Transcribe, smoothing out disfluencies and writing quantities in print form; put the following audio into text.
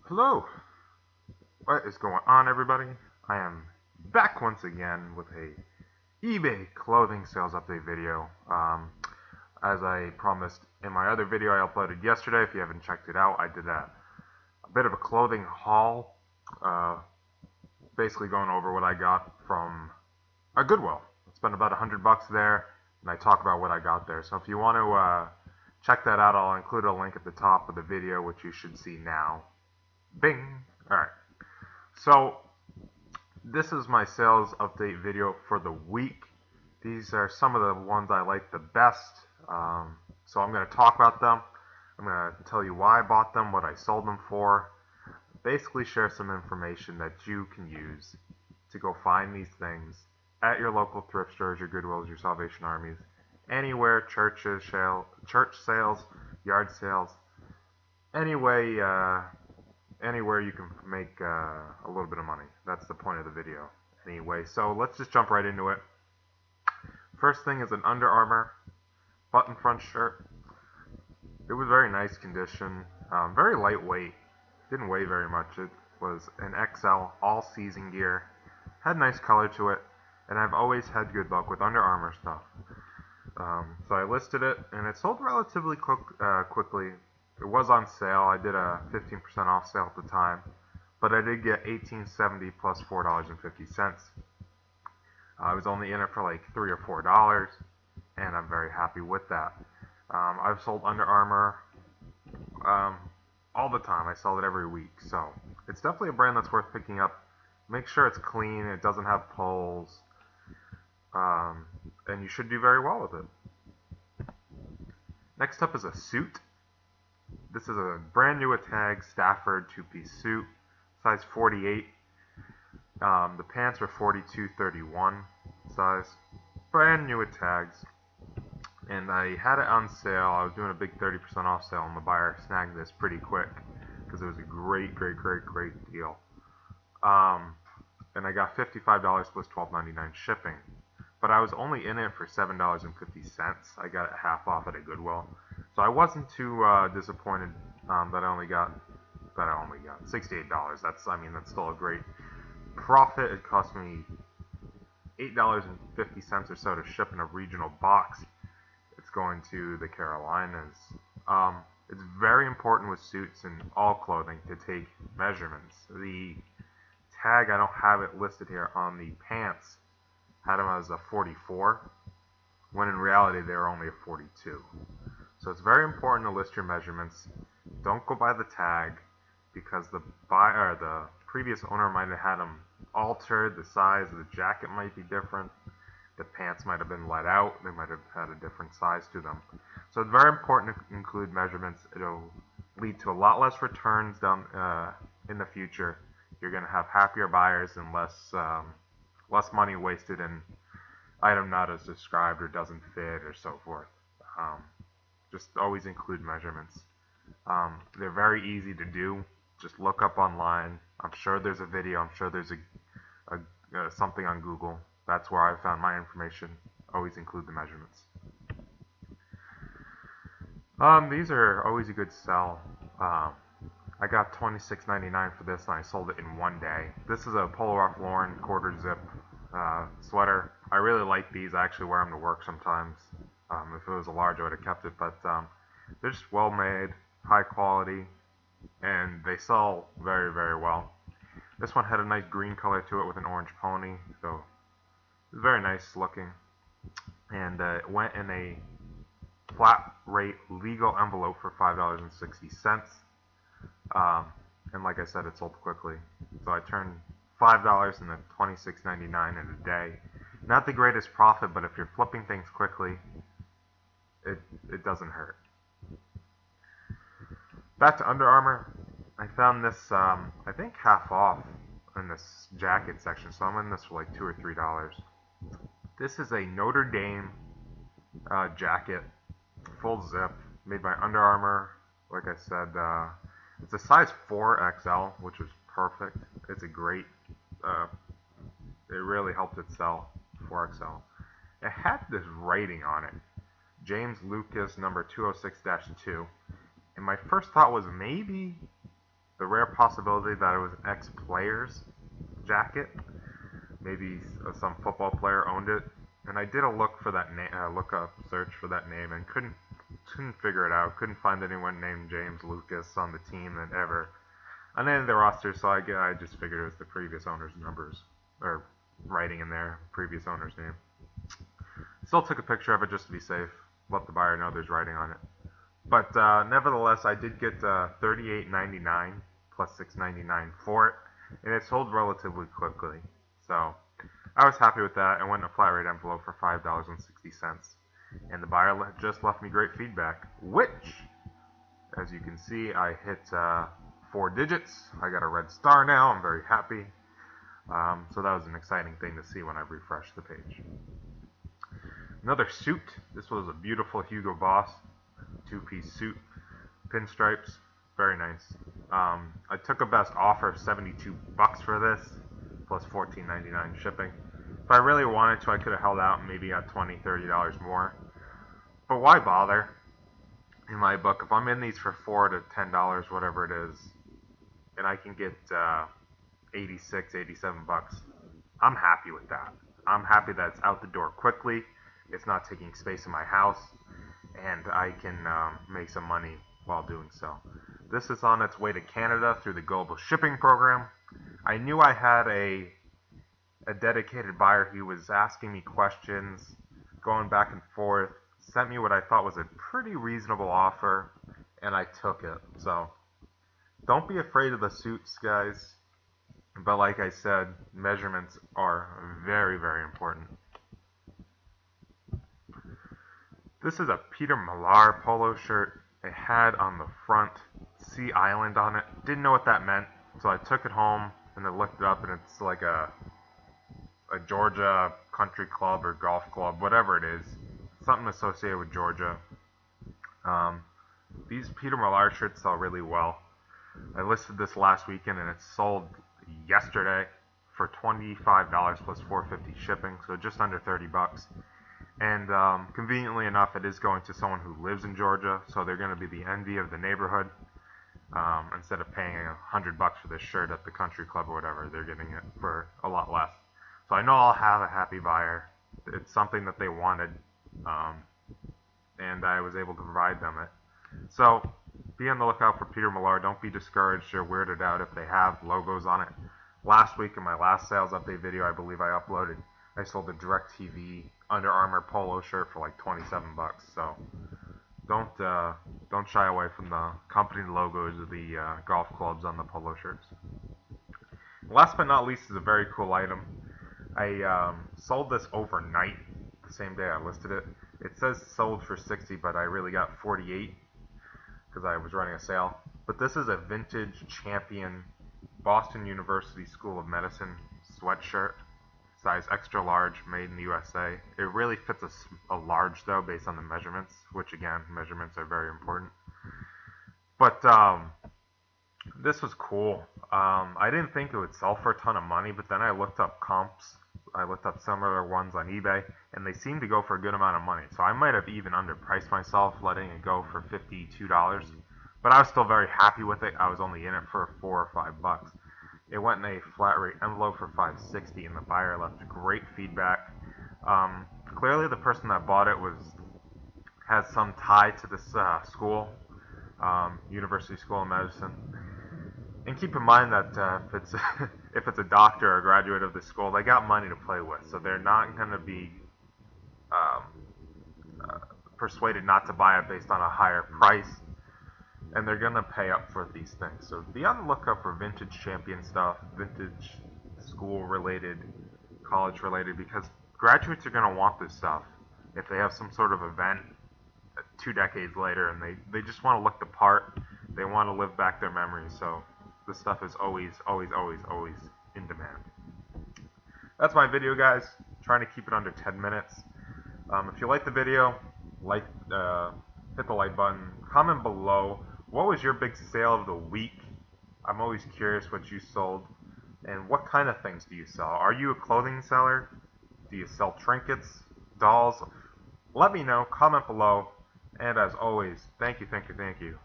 Hello, what is going on, everybody? I am back once again with a eBay clothing sales update video. As I promised in my other video I uploaded yesterday, if you haven't checked it out, I did a bit of a clothing haul, basically going over what I got from a Goodwill. I spent about $100 there, and I talk about what I got there. So if you want to check that out, I'll include a link at the top of the video, which you should see now. Bing! Alright, so this is my sales update video for the week. These are some of the ones I like the best, so I'm going to talk about them. I'm going to tell you why I bought them, what I sold them for, basically share some information that you can use to go find these things at your local thrift stores, your Goodwills, your Salvation Armies, anywhere, churches, church sales, yard sales, anywhere you can make a little bit of money. That's the point of the video. Anyway, so let's just jump right into it. First thing is an Under Armour button front shirt. It was very nice condition, very lightweight, didn't weigh very much. It was an XL, all season gear, had nice color to it, and I've always had good luck with Under Armour stuff. So I listed it, and it sold relatively quickly. It was on sale. I did a 15% off sale at the time, but I did get $18.70 plus $4.50. I was only in it for like $3 or $4, and I'm very happy with that. I've sold Under Armour all the time. I sell it every week, so it's definitely a brand that's worth picking up. Make sure it's clean, it doesn't have pulls, and you should do very well with it. Next up is a suit. This is a brand new tag Stafford two-piece suit, size 48. The pants are 42-31 size, brand new tags, and I had it on sale. I was doing a big 30% off sale, and the buyer snagged this pretty quick because it was a great deal. And I got $55 plus $12.99 shipping, but I was only in it for $7.50. I got it half off at a Goodwill. So I wasn't too disappointed that I only got $68. That's still a great profit. It cost me $8.50 or so to ship in a regional box. It's going to the Carolinas. It's very important with suits and all clothing to take measurements. The tag, I don't have it listed here on the pants, had them as a 44, when in reality they were only a 42. So it's very important to list your measurements. Don't go by the tag, because the previous owner might have had them altered. The size of the jacket might be different. The pants might have been let out. They might have had a different size to them. So it's very important to include measurements. It'll lead to a lot less returns down in the future. You're going to have happier buyers and less money wasted in item not as described or doesn't fit or so forth. Just always include measurements. They're very easy to do. Just look up online. I'm sure there's a video. I'm sure there's something on Google. That's where I found my information. Always include the measurements. These are always a good sell. I got $26.99 for this, and I sold it in one day. This is a Polo Ralph Lauren quarter zip sweater. I really like these. I actually wear them to work sometimes. If it was a large, I would have kept it, but they're just well made, high quality, and they sell very well. This one had a nice green color to it with an orange pony, so it was very nice looking, and it went in a flat rate legal envelope for $5.60. And like I said, it sold quickly, so I turned $5 into $26.99 in a day. Not the greatest profit, but if you're flipping things quickly, it doesn't hurt. Back to Under Armour. I found this, I think half off in this jacket section, so I'm in this for like $2 or $3. This is a Notre Dame jacket, full zip, made by Under Armour. Like I said, it's a size 4XL, which is perfect. It's a great, it really helped it sell, 4XL. It had this writing on it, James Lucas number 206-2, and my first thought was maybe the rare possibility that it was an ex-player's jacket. Maybe some football player owned it. And I did a look for that name, search for that name, and couldn't figure it out. Couldn't find anyone named James Lucas on the team that ever on any of the rosters. So I just figured it was the previous owner's numbers or writing in there, previous owner's name. Still took a picture of it just to be safe. Let the buyer know there's writing on it. But nevertheless, I did get $38.99 plus $6.99 for it, and it sold relatively quickly. So I was happy with that. I went in a flat rate envelope for $5.60, and the buyer just left me great feedback, which, as you can see, I hit 4 digits. I got a red star now. I'm very happy. So that was an exciting thing to see when I refreshed the page. Another suit. This was a beautiful Hugo Boss 2-piece suit, pinstripes, very nice. I took a best offer of $72 for this, plus $14.99 shipping. If I really wanted to, I could have held out and maybe got $20, $30 more. But why bother? In my book, if I'm in these for $4 to $10, whatever it is, and I can get 86, 87 bucks, I'm happy with that. I'm happy that it's out the door quickly. It's not taking space in my house, and I can make some money while doing so. This is on its way to Canada through the global shipping program. I knew I had a dedicated buyer who was asking me questions, going back and forth, sent me what I thought was a pretty reasonable offer, and I took it. So don't be afraid of the suits, guys. But like I said, measurements are very, very important. This is a Peter Millar polo shirt. It had on the front Sea Island on it. Didn't know what that meant, so I took it home and I looked it up, and it's like a Georgia country club or golf club, whatever it is. Something associated with Georgia. These Peter Millar shirts sell really well. I listed this last weekend and it sold yesterday for $25 plus $4.50 shipping, so just under 30 bucks. And conveniently enough, it is going to someone who lives in Georgia, so they're going to be the envy of the neighborhood. Instead of paying $100 for this shirt at the country club or whatever, they're getting it for a lot less. So I know I'll have a happy buyer. It's something that they wanted, and I was able to provide them it. So be on the lookout for Peter Millar. Don't be discouraged or weirded out if they have logos on it. Last week in my last sales update video, I believe I sold a DirecTV Under Armour polo shirt for like 27 bucks. So don't shy away from the company logos of the golf clubs on the polo shirts. Last but not least is a very cool item. I sold this overnight, the same day I listed it. It says sold for 60, but I really got 48 because I was running a sale. But this is a vintage Champion Boston University School of Medicine sweatshirt, size extra large, made in the USA. It really fits a large though, based on the measurements, which again, measurements are very important. But this was cool. I didn't think it would sell for a ton of money, but then I looked up comps. I looked up similar ones on eBay, and they seemed to go for a good amount of money. So I might have even underpriced myself, letting it go for $52. But I was still very happy with it. I was only in it for $4 or $5. It went in a flat rate envelope for $5.60, and the buyer left great feedback. Clearly, the person that bought it has some tie to this school, University School of Medicine. And keep in mind that if it's a doctor or a graduate of the school, they got money to play with, so they're not going to be persuaded not to buy it based on a higher price, and they're going to pay up for these things. So be on the lookout for vintage Champion stuff, vintage school-related, college-related, because graduates are going to want this stuff if they have some sort of event 2 decades later, and they just want to look the part. They want to live back their memories, so this stuff is always, always, always, always in demand. That's my video, guys. Trying to keep it under 10 minutes. If you like the video, hit the like button. Comment below, what was your big sale of the week? I'm always curious what you sold. And what kind of things do you sell? Are you a clothing seller? Do you sell trinkets, dolls? Let me know. Comment below. And as always, thank you, thank you, thank you